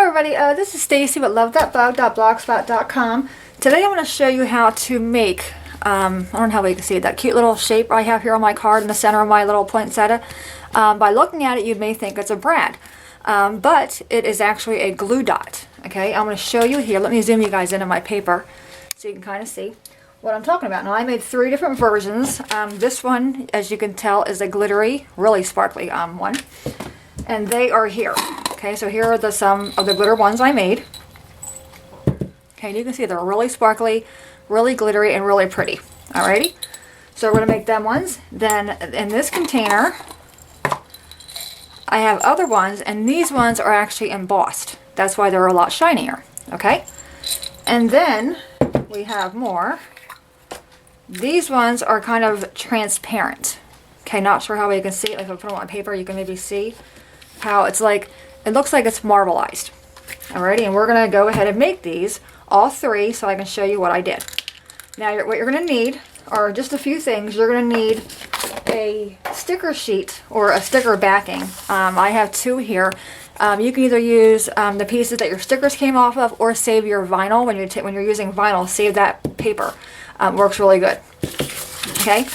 everybody, this is Stacy with love.bug.blogspot.com. Today I want to show you how to make, I don't know how you can see it, that cute little shape I have here on my card in the center of my little poinsettia. By looking at it, you may think it's a brad, but it is actually a glue dot. Okay, I'm going to show you here. Let me zoom you guys into my paper so you can kind of see what I'm talking about. Now, I made 3 different versions. This one, as you can tell, is a glittery, really sparkly one, and they are here. Okay, so here are some of the glitter ones I made. Okay, and you can see they're really sparkly, really glittery, and really pretty. Alrighty, so we're going to make them ones. Then in this container, I have other ones, and these ones are actually embossed. That's why they're a lot shinier. Okay, and then we have more. These ones are kind of transparent. Okay, not sure how you can see it. Like if I put them on paper, you can maybe see how it's like, it looks like it's marbleized. Alrighty, and we're going to go ahead and make these, all 3, so I can show you what I did. Now, what you're going to need are just a few things. You're going to need a sticker sheet or a sticker backing. I have 2 here. You can either use the pieces that your stickers came off of, or save your vinyl. When you're using vinyl, save that paper. Works really good. Okay,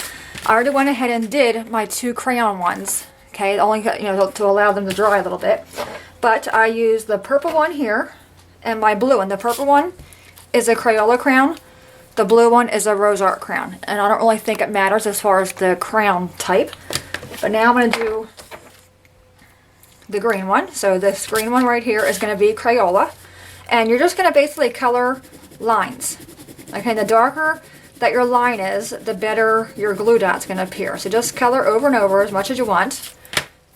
I already went ahead and did my 2 crayon ones. Okay, only to allow them to dry a little bit. But I used the purple one here and my blue one. The purple one is a Crayola crayon. The blue one is a Rose Art crayon. And I don't really think it matters as far as the crayon type. But now I'm going to do the green one. So this green one right here is going to be Crayola. And you're just going to basically color lines. Okay, the darker that your line is, the better your glue dot's going to appear. So just color over and over as much as you want.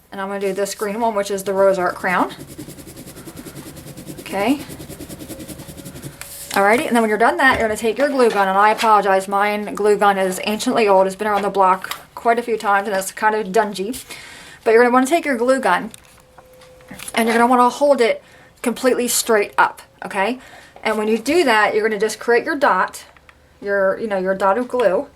And I'm going to do this green one, which is the Rose Art crayon. Okay. Alrighty, and then when you're done that, you're going to take your glue gun, and I apologize, mine glue gun is anciently old. It's been around the block quite a few times, and it's kind of dungy. But you're going to want to take your glue gun, and you're going to want to hold it completely straight up, okay? And when you do that, you're going to just create your dot, your dot of glue,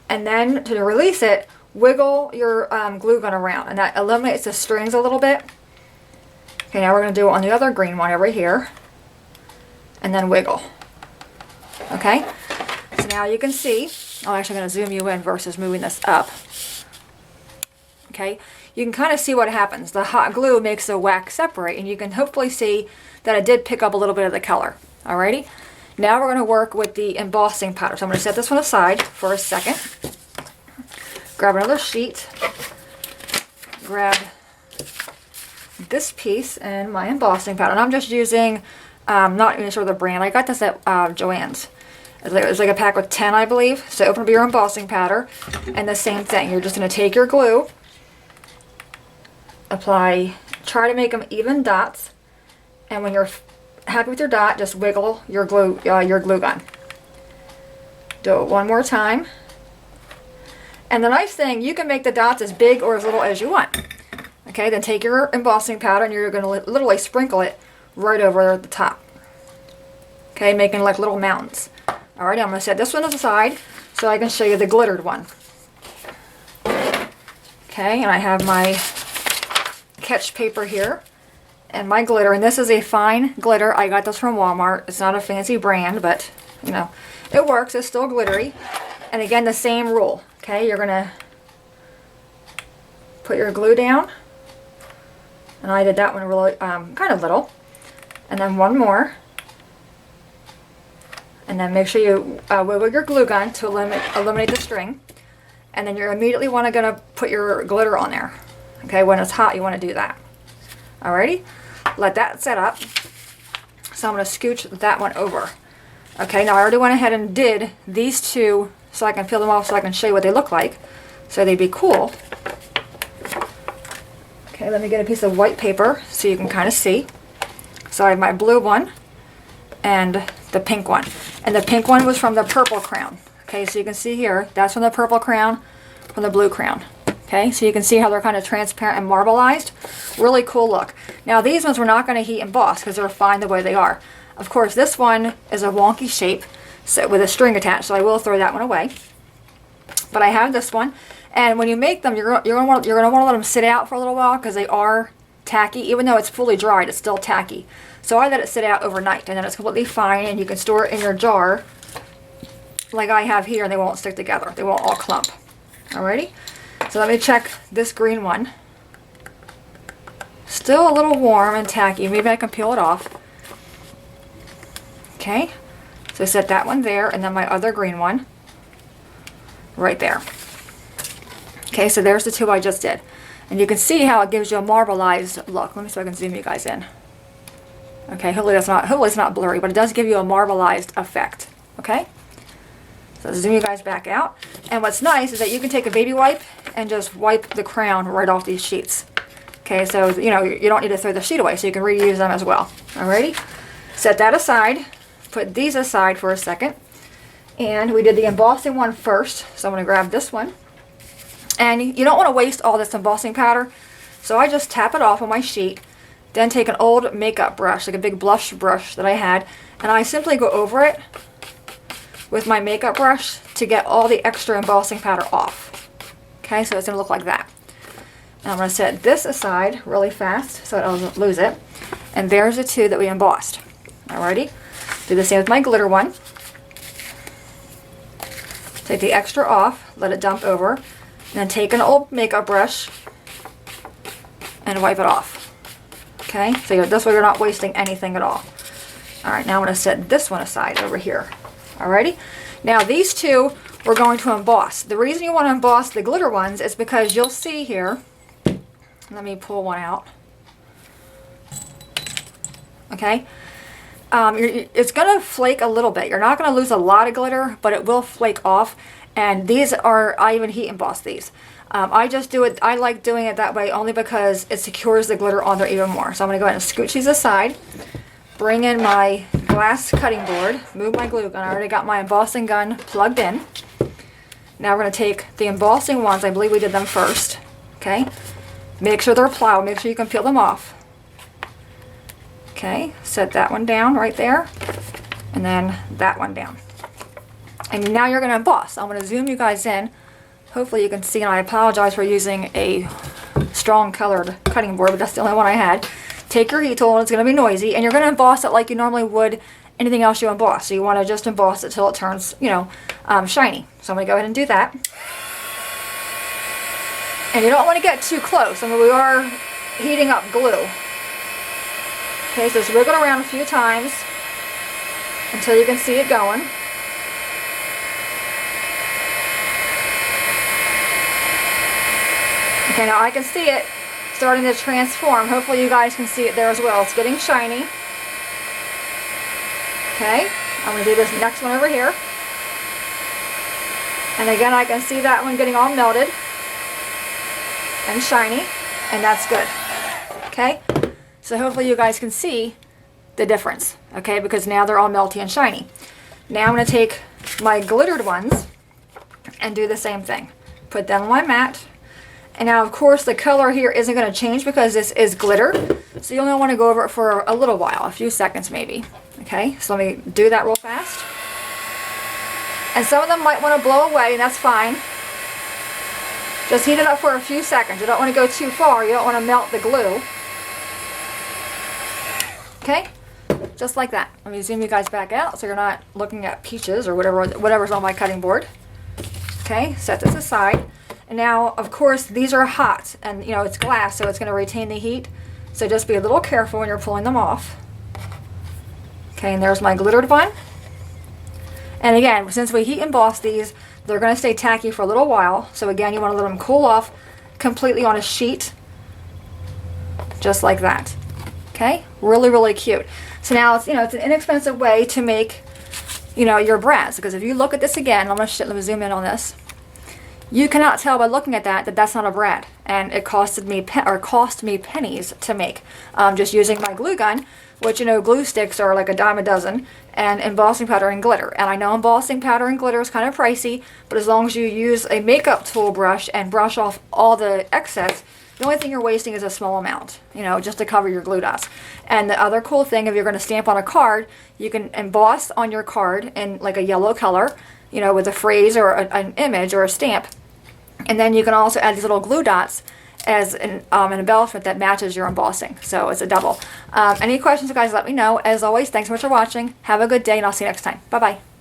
and then to release it, wiggle your glue gun around, and that eliminates the strings a little bit. Okay, now we're going to do it on the other green one over here, and then wiggle. Okay, so now you can see, I'm actually going to zoom you in versus moving this up. Okay, you can kind of see what happens. The hot glue makes the wax separate, and you can hopefully see that it did pick up a little bit of the color. Alrighty, now we're going to work with the embossing powder. So I'm going to set this one aside for a second. Grab another sheet, grab this piece and my embossing powder. And I'm just using, not even sure the brand. I got this at Joann's. It was like a pack with 10, I believe. So open up your embossing powder, and the same thing. You're just going to take your glue, apply, try to make them even dots, and when you're happy with your dot, just wiggle your glue gun. Do it one more time. And the nice thing, you can make the dots as big or as little as you want. Okay, then take your embossing powder and you're going to literally sprinkle it right over the top. Okay, making like little mountains. Alright, I'm going to set this one aside so I can show you the glittered one. Okay, and I have my catch paper here and my glitter. And this is a fine glitter. I got this from Walmart. It's not a fancy brand, but, it works. It's still glittery. And again, the same rule. Okay, you're going to put your glue down, and I did that one really kind of little, and then one more, and then make sure you wiggle your glue gun to eliminate the string, and then you're immediately going to put your glitter on there. Okay, when it's hot, you want to do that. Alrighty, let that set up. So I'm going to scooch that one over. Okay, now I already went ahead and did these 2 so I can peel them off so I can show you what they look like, so they'd be cool. Okay, let me get a piece of white paper so you can kind of see. So I have my blue one and the pink one. And the pink one was from the purple crayon. Okay, so you can see here, that's from the purple crayon, from the blue crayon. Okay, so you can see how they're kind of transparent and marbleized. Really cool look. Now these ones we're not going to heat emboss because they're fine the way they are. Of course, this one is a wonky shape, so with a string attached, so I will throw that one away. But I have this one, and when you make them, you're gonna want to let them sit out for a little while because they are tacky. Even though it's fully dried, it's still tacky. So I let it sit out overnight, and then it's completely fine, and you can store it in your jar like I have here, and they won't stick together. They won't all clump. Alrighty? So let me check this green one. Still a little warm and tacky. Maybe I can peel it off. Okay. So set that one there, and then my other green one right there. Okay, so there's the two I just did. And you can see how it gives you a marbleized look. Let me see if I can zoom you guys in. Okay, hopefully it's not blurry, but it does give you a marbleized effect. Okay? So zoom you guys back out. And what's nice is that you can take a baby wipe and just wipe the crown right off these sheets. Okay, so you know you don't need to throw the sheet away, so you can reuse them as well. Alrighty? Set that aside. Put these aside for a second. And we did the embossing one first, so I'm going to grab this one. And you don't want to waste all this embossing powder, so I just tap it off on my sheet, then take an old makeup brush, like a big blush brush that I had, and I simply go over it with my makeup brush to get all the extra embossing powder off. Okay, so it's going to look like that. And I'm going to set this aside really fast so I don't lose it. And there's the two that we embossed. Alrighty? Do the same with my glitter one. Take the extra off, let it dump over, and then take an old makeup brush and wipe it off. Okay, so this way you're not wasting anything at all. Alright, now I'm going to set this one aside over here. Alrighty, now these two we're going to emboss. The reason you want to emboss the glitter ones is because you'll see here, let me pull one out. Okay. It's going to flake a little bit. You're not going to lose a lot of glitter, but it will flake off. And these are, I even heat emboss these. I just do it, I like doing it that way only because it secures the glitter on there even more. So I'm going to go ahead and scooch these aside, bring in my glass cutting board, move my glue gun. I already got my embossing gun plugged in. Now we're going to take the embossing ones, I believe we did them first. Okay, make sure they're plowed, make sure you can peel them off. Okay, set that one down right there, and then that one down. And now you're going to emboss. I'm going to zoom you guys in. Hopefully you can see, and I apologize for using a strong colored cutting board, but that's the only one I had. Take your heat tool, and it's going to be noisy, and you're going to emboss it like you normally would anything else you emboss. So you want to just emboss it till it turns, you know, shiny. So I'm going to go ahead and do that. And you don't want to get too close. I mean, we are heating up glue. Okay, so just wiggle it around a few times until you can see it going. Okay, now I can see it starting to transform. Hopefully you guys can see it there as well. It's getting shiny. Okay, I'm going to do this next one over here. And again, I can see that one getting all melted and shiny, and that's good. Okay. So hopefully you guys can see the difference, okay, because now they're all melty and shiny. Now I'm going to take my glittered ones and do the same thing. Put them on my mat. And now, of course, the color here isn't going to change because this is glitter. So you'll only want to go over it for a little while, a few seconds maybe. Okay, so let me do that real fast. And some of them might want to blow away, and that's fine. Just heat it up for a few seconds. You don't want to go too far. You don't want to melt the glue. Okay, just like that. Let me zoom you guys back out so you're not looking at peaches or whatever's on my cutting board. Okay, set this aside. And now, of course, these are hot, and you know it's glass, so it's going to retain the heat. So just be a little careful when you're pulling them off. Okay, and there's my glittered one. And again, since we heat emboss these, they're going to stay tacky for a little while. So again, you want to let them cool off completely on a sheet, just like that. Okay, really, really cute. So now it's, you know, it's an inexpensive way to make, you know, your brads. Because if you look at this again, let me zoom in on this. You cannot tell by looking at that that's not a brad, and it cost me pennies to make. Just using my glue gun, which, you know, glue sticks are like a dime a dozen, and embossing powder and glitter. And I know embossing powder and glitter is kind of pricey, but as long as you use a makeup tool brush and brush off all the excess, the only thing you're wasting is a small amount, you know, just to cover your glue dots. And the other cool thing, if you're going to stamp on a card, you can emboss on your card in like a yellow color, you know, with a phrase or an image or a stamp. And then you can also add these little glue dots as an embellishment that matches your embossing. So it's a double. Any questions, guys, let me know. As always, thanks so much for watching. Have a good day, and I'll see you next time. Bye-bye.